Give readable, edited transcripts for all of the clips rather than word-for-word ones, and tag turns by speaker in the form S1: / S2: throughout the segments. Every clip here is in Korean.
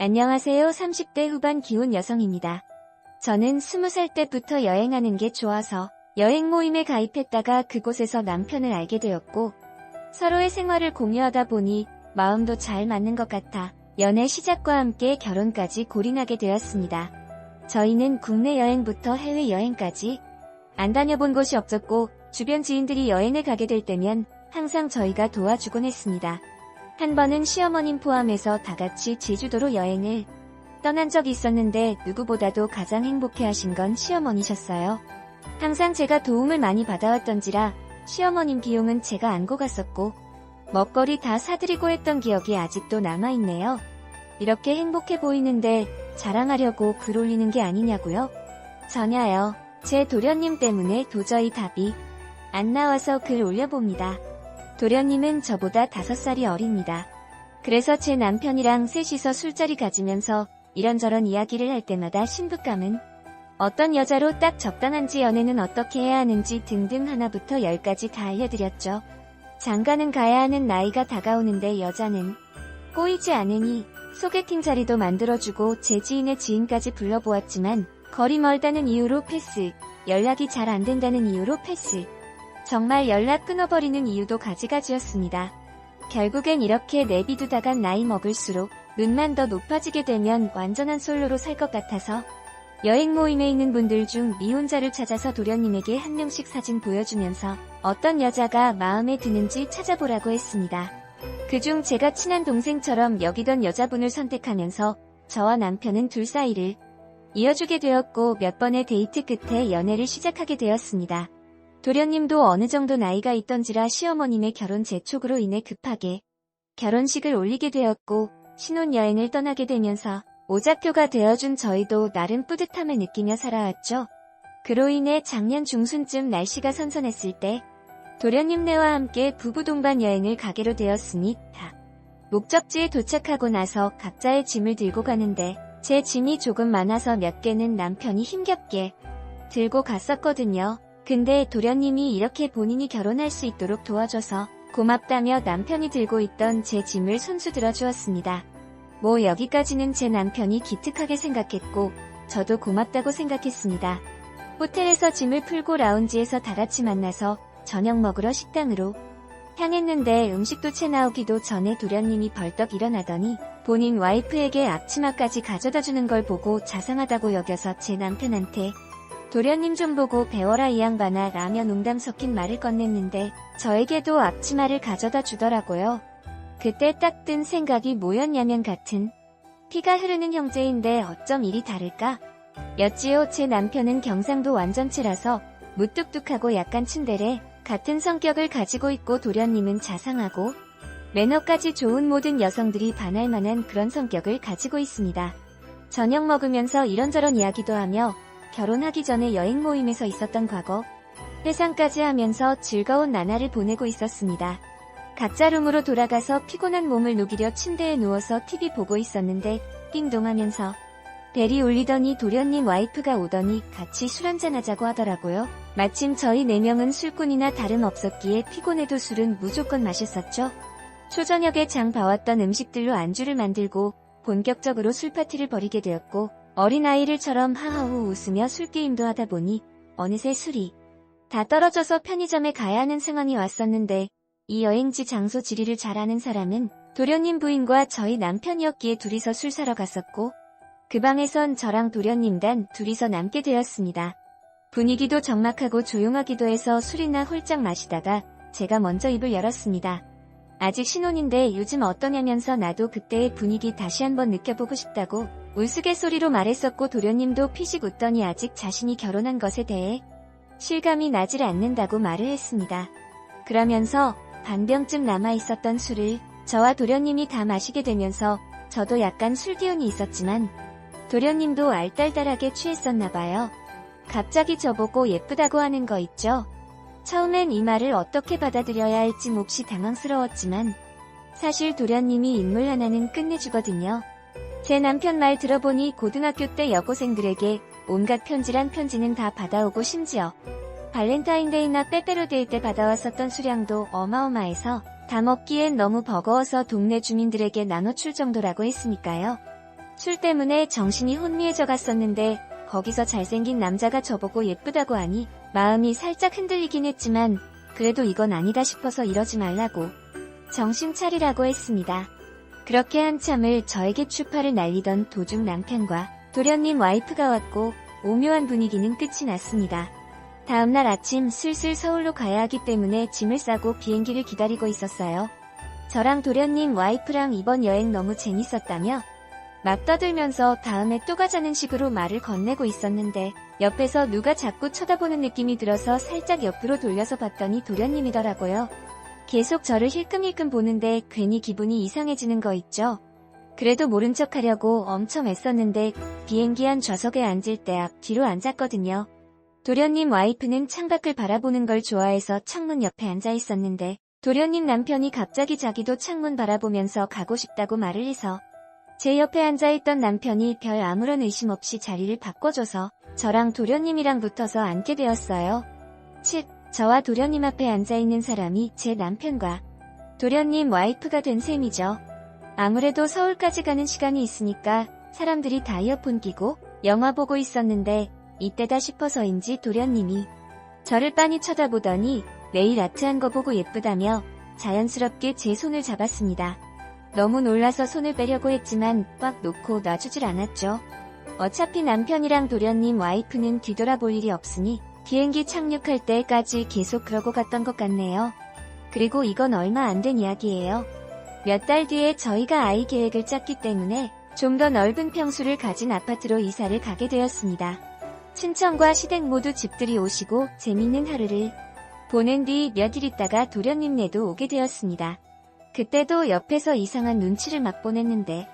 S1: 안녕하세요. 30대 후반 기혼 여성입니다. 저는 20살 때부터 여행하는 게 좋아서 여행 모임에 가입했다가 그곳에서 남편을 알게 되었고 서로의 생활을 공유하다 보니 마음도 잘 맞는 것 같아 연애 시작과 함께 결혼까지 골인하게 되었습니다. 저희는 국내 여행부터 해외 여행까지 안 다녀본 곳이 없었고 주변 지인들이 여행을 가게 될 때면 항상 저희가 도와주곤 했습니다. 한 번은 시어머님 포함해서 다같이 제주도로 여행을 떠난 적이 있었는데 누구보다도 가장 행복해하신 건 시어머니셨어요. 항상 제가 도움을 많이 받아왔던지라 시어머님 비용은 제가 안고 갔었고 먹거리 다 사드리고 했던 기억이 아직도 남아있네요. 이렇게 행복해 보이는데 자랑하려고 글 올리는 게 아니냐고요? 전혀요. 제 도련님 때문에 도저히 답이 안 나와서 글 올려봅니다. 도련님은 저보다 5살이 어립니다. 그래서 제 남편이랑 셋이서 술자리 가지면서 이런저런 이야기를 할 때마다 신부감은 어떤 여자로 딱 적당한지 연애는 어떻게 해야 하는지 등등 하나부터 10까지 다 알려드렸죠. 장가는 가야 하는 나이가 다가오는데 여자는 꼬이지 않으니 소개팅 자리도 만들어주고 제 지인의 지인까지 불러보았지만 거리 멀다는 이유로 패스, 연락이 잘 안된다는 이유로 패스, 정말 연락 끊어버리는 이유도 가지가지였습니다. 결국엔 이렇게 내비두다가 나이 먹을수록 눈만 더 높아지게 되면 완전한 솔로로 살 것 같아서 여행 모임에 있는 분들 중 미혼자를 찾아서 도련님에게 한 명씩 사진 보여주면서 어떤 여자가 마음에 드는지 찾아보라고 했습니다. 그중 제가 친한 동생처럼 여기던 여자분을 선택하면서 저와 남편은 둘 사이를 이어주게 되었고 몇 번의 데이트 끝에 연애를 시작하게 되었습니다. 도련님도 어느 정도 나이가 있던지라 시어머님의 결혼 재촉으로 인해 급하게 결혼식을 올리게 되었고 신혼여행을 떠나게 되면서 오작교가 되어준 저희도 나름 뿌듯함을 느끼며 살아왔죠. 그로 인해 작년 중순쯤 날씨가 선선했을 때 도련님네와 함께 부부 동반 여행을 가기로 되었으니 목적지에 도착하고 나서 각자의 짐을 들고 가는데 제 짐이 조금 많아서 몇 개는 남편이 힘겹게 들고 갔었거든요. 근데 도련님이 이렇게 본인이 결혼할 수 있도록 도와줘서 고맙다며 남편이 들고 있던 제 짐을 손수 들어주었습니다. 뭐 여기까지는 제 남편이 기특하게 생각했고 저도 고맙다고 생각했습니다. 호텔에서 짐을 풀고 라운지에서 다같이 만나서 저녁 먹으러 식당으로 향했는데 음식도 채 나오기도 전에 도련님이 벌떡 일어나더니 본인 와이프에게 앞치마까지 가져다주는 걸 보고 자상하다고 여겨서 제 남편한테 도련님 좀 보고 배워라 이 양반아 라며 농담 섞인 말을 건넸는데 저에게도 앞치마를 가져다 주더라고요. 그때 딱 든 생각이 뭐였냐면 같은 피가 흐르는 형제인데 어쩜 일이 다를까? 였지요. 제 남편은 경상도 완전체라서 무뚝뚝하고 약간 츤데레 같은 성격을 가지고 있고 도련님은 자상하고 매너까지 좋은 모든 여성들이 반할 만한 그런 성격을 가지고 있습니다. 저녁 먹으면서 이런저런 이야기도 하며 결혼하기 전에 여행 모임에서 있었던 과거 회상까지 하면서 즐거운 나날을 보내고 있었습니다. 각자 룸으로 돌아가서 피곤한 몸을 녹이려 침대에 누워서 TV 보고 있었는데 띵동하면서 벨이 울리더니 도련님 와이프가 오더니 같이 술 한잔하자고 하더라고요. 마침 저희 4명은 술꾼이나 다름없었기에 피곤해도 술은 무조건 마셨었죠. 초저녁에 장 봐왔던 음식들로 안주를 만들고 본격적으로 술파티를 벌이게 되었고 어린아이들처럼 하하호 웃으며 술게임도 하다 보니 어느새 술이 다 떨어져서 편의점에 가야 하는 상황이 왔었는데 이 여행지 장소 지리를 잘 아는 사람은 도련님 부인과 저희 남편이었기에 둘이서 술 사러 갔었고 그 방에선 저랑 도련님 단 둘이서 남게 되었습니다. 분위기도 적막하고 조용하기도 해서 술이나 홀짝 마시다가 제가 먼저 입을 열었습니다. 아직 신혼인데 요즘 어떠냐면서 나도 그때의 분위기 다시 한번 느껴보고 싶다고 우스갯소리로 말했었고 도련님도 피식 웃더니 아직 자신이 결혼한 것에 대해 실감이 나질 않는다고 말을 했습니다. 그러면서 반병쯤 남아있었던 술을 저와 도련님이 다 마시게 되면서 저도 약간 술 기운이 있었지만 도련님도 알딸딸하게 취했었나봐요. 갑자기 저보고 예쁘다고 하는 거 있죠? 처음엔 이 말을 어떻게 받아들여야 할지 몹시 당황스러웠지만 사실 도련님이 인물 하나는 끝내주거든요. 제 남편 말 들어보니 고등학교 때 여고생들에게 온갖 편지란 편지는 다 받아오고 심지어 발렌타인데이나 빼빼로데이 때 받아왔었던 수량도 어마어마해서 다 먹기엔 너무 버거워서 동네 주민들에게 나눠줄 정도라고 했으니까요. 술 때문에 정신이 혼미해져 갔었는데 거기서 잘생긴 남자가 저보고 예쁘다고 하니 마음이 살짝 흔들리긴 했지만 그래도 이건 아니다 싶어서 이러지 말라고 정신 차리라고 했습니다. 그렇게 한참을 저에게 추파를 날리던 도중 남편과 도련님 와이프가 왔고 오묘한 분위기는 끝이 났습니다. 다음날 아침 슬슬 서울로 가야 하기 때문에 짐을 싸고 비행기를 기다리고 있었어요. 저랑 도련님 와이프랑 이번 여행 너무 재밌었다며 막 떠들면서 다음에 또 가자는 식으로 말을 건네고 있었는데 옆에서 누가 자꾸 쳐다보는 느낌이 들어서 살짝 옆으로 돌려서 봤더니 도련님이더라고요. 계속 저를 힐끔힐끔 보는데 괜히 기분이 이상해지는 거 있죠. 그래도 모른 척 하려고 엄청 애썼는데 비행기 안 좌석에 앉을 때 앞 뒤로 앉았거든요. 도련님 와이프는 창밖을 바라보는 걸 좋아해서 창문 옆에 앉아 있었는데 도련님 남편이 갑자기 자기도 창문 바라보면서 가고 싶다고 말을 해서 제 옆에 앉아있던 남편이 별 아무런 의심 없이 자리를 바꿔줘서 저랑 도련님이랑 붙어서 앉게 되었어요. 즉, 저와 도련님 앞에 앉아있는 사람이 제 남편과 도련님 와이프가 된 셈이죠. 아무래도 서울까지 가는 시간이 있으니까 사람들이 다 이어폰 끼고 영화 보고 있었는데 이때다 싶어서인지 도련님이 저를 빤히 쳐다보더니 네일 아트한 거 보고 예쁘다며 자연스럽게 제 손을 잡았습니다. 너무 놀라서 손을 빼려고 했지만 꽉 놓고 놔주질 않았죠. 어차피 남편이랑 도련님 와이프는 뒤돌아볼 일이 없으니 비행기 착륙할 때까지 계속 그러고 갔던 것 같네요. 그리고 이건 얼마 안 된 이야기예요. 몇 달 뒤에 저희가 아이 계획을 짰기 때문에 좀 더 넓은 평수를 가진 아파트로 이사를 가게 되었습니다. 친정과 시댁 모두 집들이 오시고 재밌는 하루를 보낸 뒤 몇 일 있다가 도련님네도 오게 되었습니다. 그때도 옆에서 이상한 눈치를 막 보냈는데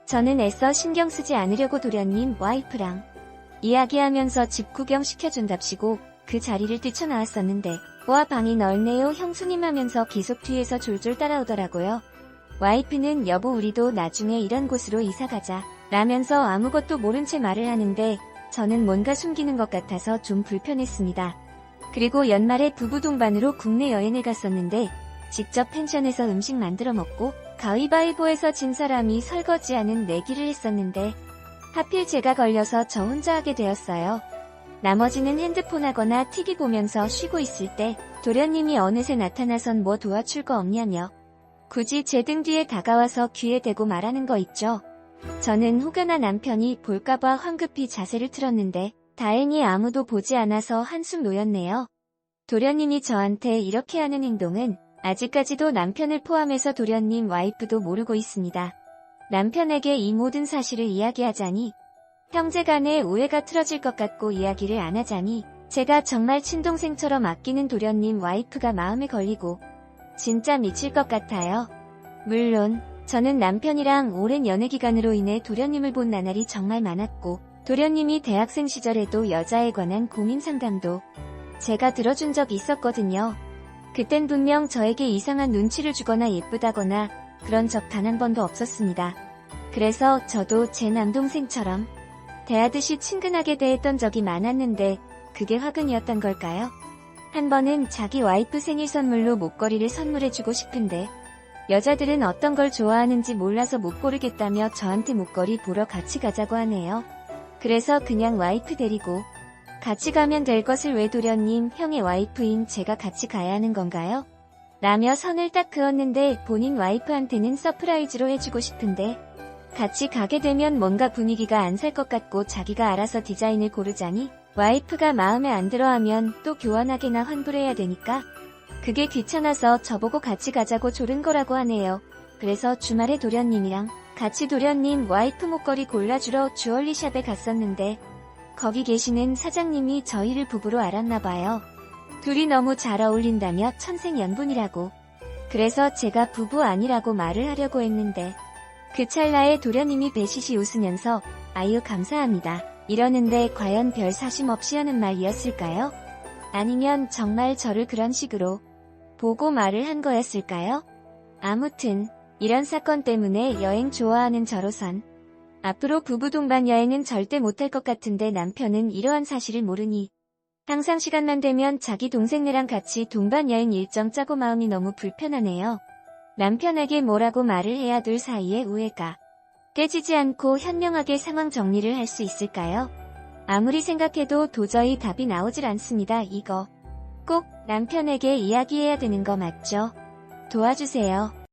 S1: 저는 애써 신경 쓰지 않으려고 도련님 와이프랑 이야기하면서 집 구경 시켜준답시고 그 자리를 뛰쳐나왔었는데 와 방이 넓네요 형수님 하면서 계속 뒤에서 졸졸 따라오더라고요. 와이프는 여보 우리도 나중에 이런 곳으로 이사가자 라면서 아무것도 모른 채 말을 하는데 저는 뭔가 숨기는 것 같아서 좀 불편했습니다. 그리고 연말에 부부 동반으로 국내 여행을 갔었는데 직접 펜션에서 음식 만들어 먹고 가위바위보에서 진 사람이 설거지하는 내기를 했었는데 하필 제가 걸려서 저 혼자 하게 되었어요. 나머지는 핸드폰 하거나 TV 보면서 쉬고 있을 때 도련님이 어느새 나타나선 뭐 도와줄 거 없냐며 굳이 제 등 뒤에 다가와서 귀에 대고 말하는 거 있죠. 저는 혹여나 남편이 볼까봐 황급히 자세를 틀었는데 다행히 아무도 보지 않아서 한숨 놓였네요. 도련님이 저한테 이렇게 하는 행동은 아직까지도 남편을 포함해서 도련님 와이프도 모르고 있습니다. 남편에게 이 모든 사실을 이야기하자니 형제간에 오해가 틀어질 것 같고 이야기를 안 하자니 제가 정말 친동생처럼 아끼는 도련님 와이프가 마음에 걸리고 진짜 미칠 것 같아요. 물론 저는 남편이랑 오랜 연애기간으로 인해 도련님을 본 나날이 정말 많았고 도련님이 대학생 시절에도 여자에 관한 고민 상담도 제가 들어준 적이 있었거든요. 그땐 분명 저에게 이상한 눈치를 주거나 예쁘다거나 그런 적 단 한 번도 없었습니다. 그래서 저도 제 남동생처럼 대하듯이 친근하게 대했던 적이 많았는데 그게 화근이었던 걸까요? 한 번은 자기 와이프 생일 선물로 목걸이를 선물해주고 싶은데 여자들은 어떤 걸 좋아하는지 몰라서 못 고르겠다며 저한테 목걸이 보러 같이 가자고 하네요. 그래서 그냥 와이프 데리고 같이 가면 될 것을 왜 도련님 형의 와이프인 제가 같이 가야 하는 건가요? 라며 선을 딱 그었는데 본인 와이프한테는 서프라이즈로 해주고 싶은데 같이 가게 되면 뭔가 분위기가 안 살 것 같고 자기가 알아서 디자인을 고르자니 와이프가 마음에 안 들어하면 또 교환하게나 환불해야 되니까 그게 귀찮아서 저보고 같이 가자고 조른 거라고 하네요. 그래서 주말에 도련님이랑 같이 도련님 와이프 목걸이 골라주러 주얼리샵에 갔었는데 거기 계시는 사장님이 저희를 부부로 알았나봐요. 둘이 너무 잘 어울린다며 천생연분이라고. 그래서 제가 부부 아니라고 말을 하려고 했는데 그 찰나에 도련님이 배시시 웃으면서 아유 감사합니다 이러는데 과연 별 사심 없이 하는 말이었을까요? 아니면 정말 저를 그런 식으로 보고 말을 한 거였을까요? 아무튼 이런 사건 때문에 여행 좋아하는 저로선 앞으로 부부 동반 여행은 절대 못할 것 같은데 남편은 이러한 사실을 모르니 항상 시간만 되면 자기 동생네랑 같이 동반 여행 일정 짜고 마음이 너무 불편하네요. 남편에게 뭐라고 말을 해야 둘 사이에 우애가 깨지지 않고 현명하게 상황 정리를 할 수 있을까요? 아무리 생각해도 도저히 답이 나오질 않습니다. 이거 꼭 남편에게 이야기해야 되는 거 맞죠? 도와주세요.